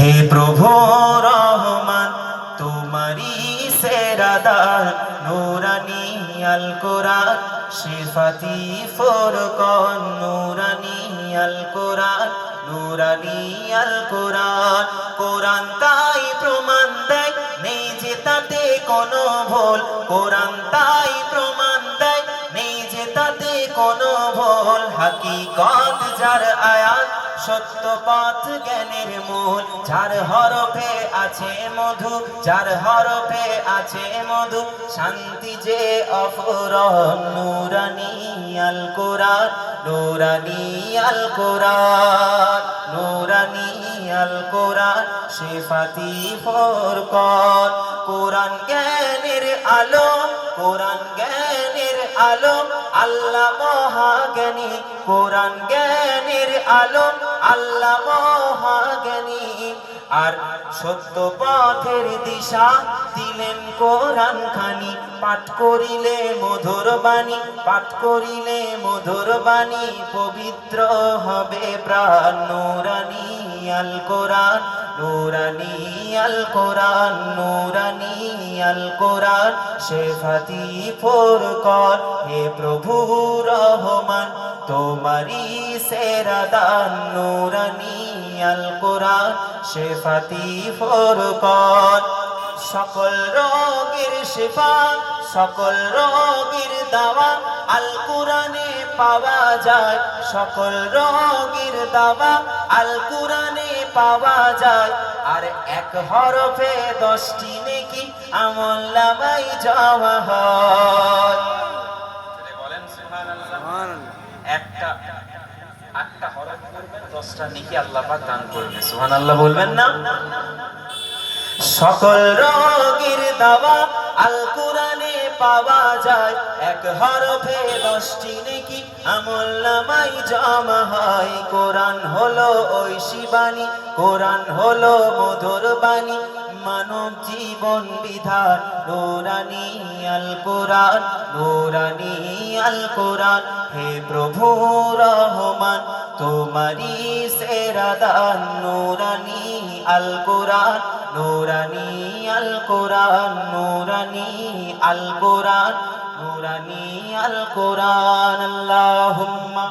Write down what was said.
হে প্রভু রহমান তোমারি সেরা দান নূরানি আল কোরআন শিফাতি ফুরকান নূরানি আল কোরআন নূরানি আল কোরআন কোরআন তাই প্রমাণ দেয় নেই যে তাতে কোনো ভুল কোরআন তাই প্রমাণ দেয় নেই যে তাতে কোনো ভুল হাকিকত যার আয়াত সত্য পথ জ্ঞানের মূল যার হরফে আছে মধু যার হরফে আছে মধু শান্তি যে অফুরন নূরানি আল কোরআন নূরানি আল কোরআন নূরানি আল কোরআন শিফাতি ফুরকান কোরআন জ্ঞানের আলো কোরআন জ্ঞানের আলো আল্লাহ মহাজ্ঞানী কোরআন জ্ঞানের আলো আল্লাহ মহাজ্ঞানী আর সত্য পথের দিশা দিলেন কোরআন খানি পাঠ করিলে মধুর বাণী পাঠ করিলে মধুর বাণী পবিত্র হবে প্রাণ নূরানি আল কোরআন নূরানি আল কোরআন নূরানি আল কোরআন শিফাতি ফুরকান হে প্রভু রহমান তোমারি সেরা দান নূরানি আল কোরআন শিফাতি ফুরকান সকল রোগের শিফা সকল রোগের দাওয়া আল কোরআনে পাওয়া যায় সকল রোগের দাওয়া আল কোরআনে পাওয়া যায় আর এক হরফে 10টি নেকি আমলনামায় জমা হয় বলেন সুবহানাল্লাহ একটা হরফ করবেন 10টা নেকি আল্লাহ পাক দান করবে সুবহানাল্লাহ বলবেন না সকল রোগের দাওয়া আল কোরআনে পাওয়া যায় এক হরফে 10টি নেকি আমলনামায় জমা হয় কোরআন হলো ঐশী বাণী কোরআন হলো মধুর বাণী মানব জীবন বিধান নূরানি আল কোরআন নূরানি আল কোরআন হে প্রভু রহমান তোমারি সেরা দান নূরানি আল কোরআন নূরানি আল কোরআন নূরানি আল কোরআন নূরানি আল কোরআন আল্লাহুম্মা